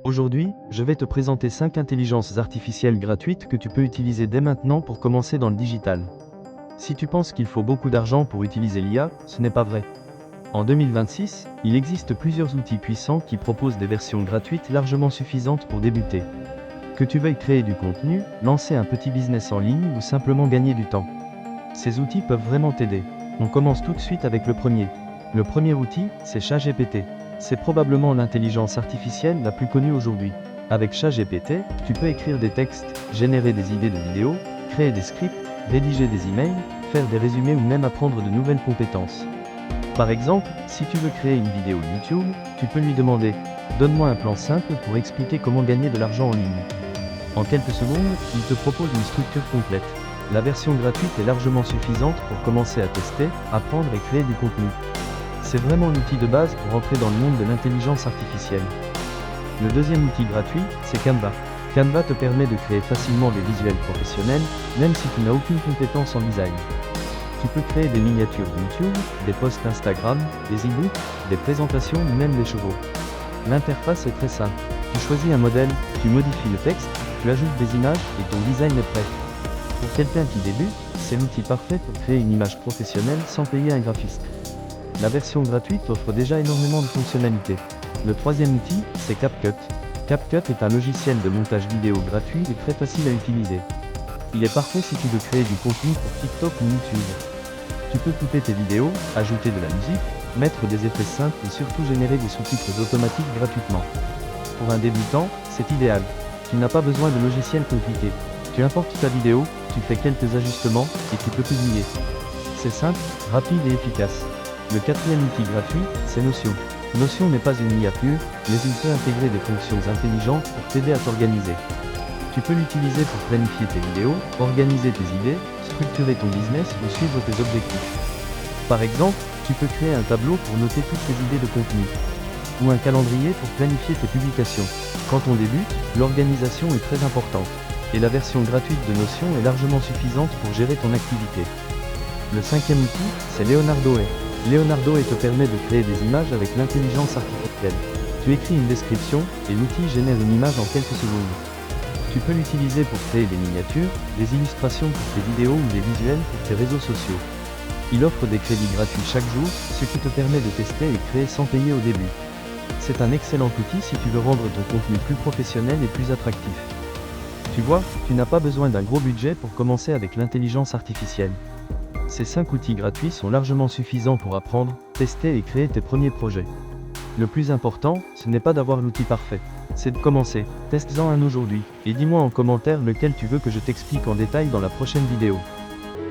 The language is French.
Aujourd'hui, je vais te présenter 5 intelligences artificielles gratuites que tu peux utiliser dès maintenant pour commencer dans le digital. Si tu penses qu'il faut beaucoup d'argent pour utiliser l'IA, ce n'est pas vrai. En 2026, il existe plusieurs outils puissants qui proposent des versions gratuites largement suffisantes pour débuter. Que tu veuilles créer du contenu, lancer un petit business en ligne ou simplement gagner du temps. Ces outils peuvent vraiment t'aider. On commence tout de suite avec le premier. Le premier outil, c'est ChatGPT. C'est probablement l'intelligence artificielle la plus connue aujourd'hui. Avec ChatGPT, tu peux écrire des textes, générer des idées de vidéos, créer des scripts, rédiger des emails, faire des résumés ou même apprendre de nouvelles compétences. Par exemple, si tu veux créer une vidéo YouTube, tu peux lui demander « Donne-moi un plan simple pour expliquer comment gagner de l'argent en ligne ». En quelques secondes, il te propose une structure complète. La version gratuite est largement suffisante pour commencer à tester, apprendre et créer du contenu. C'est vraiment l'outil de base pour entrer dans le monde de l'intelligence artificielle. Le deuxième outil gratuit, c'est Canva. Canva te permet de créer facilement des visuels professionnels, même si tu n'as aucune compétence en design. Tu peux créer des miniatures YouTube, des posts Instagram, des e-books, des présentations ou même des chevaux. L'interface est très simple. Tu choisis un modèle, tu modifies le texte, tu ajoutes des images et ton design est prêt. Pour quelqu'un qui débute, c'est l'outil parfait pour créer une image professionnelle sans payer un graphiste. La version gratuite offre déjà énormément de fonctionnalités. Le troisième outil, c'est CapCut. CapCut est un logiciel de montage vidéo gratuit et très facile à utiliser. Il est parfait si tu veux créer du contenu pour TikTok ou YouTube. Tu peux couper tes vidéos, ajouter de la musique, mettre des effets simples et surtout générer des sous-titres automatiques gratuitement. Pour un débutant, c'est idéal. Tu n'as pas besoin de logiciel compliqué. Tu importes ta vidéo, tu fais quelques ajustements et tu peux publier. C'est simple, rapide et efficace. Le quatrième outil gratuit, c'est Notion. Notion n'est pas une IA pure, mais il peut intégrer des fonctions intelligentes pour t'aider à t'organiser. Tu peux l'utiliser pour planifier tes vidéos, organiser tes idées, structurer ton business ou suivre tes objectifs. Par exemple, tu peux créer un tableau pour noter toutes tes idées de contenu, ou un calendrier pour planifier tes publications. Quand on débute, l'organisation est très importante, et la version gratuite de Notion est largement suffisante pour gérer ton activité. Le cinquième outil, c'est Leonardo AI. Leonardo AI te permet de créer des images avec l'intelligence artificielle. Tu écris une description, et l'outil génère une image en quelques secondes. Tu peux l'utiliser pour créer des miniatures, des illustrations pour tes vidéos ou des visuels pour tes réseaux sociaux. Il offre des crédits gratuits chaque jour, ce qui te permet de tester et créer sans payer au début. C'est un excellent outil si tu veux rendre ton contenu plus professionnel et plus attractif. Tu vois, tu n'as pas besoin d'un gros budget pour commencer avec l'intelligence artificielle. Ces 5 outils gratuits sont largement suffisants pour apprendre, tester et créer tes premiers projets. Le plus important, ce n'est pas d'avoir l'outil parfait, c'est de commencer. Teste-en un aujourd'hui, et dis-moi en commentaire lequel tu veux que je t'explique en détail dans la prochaine vidéo.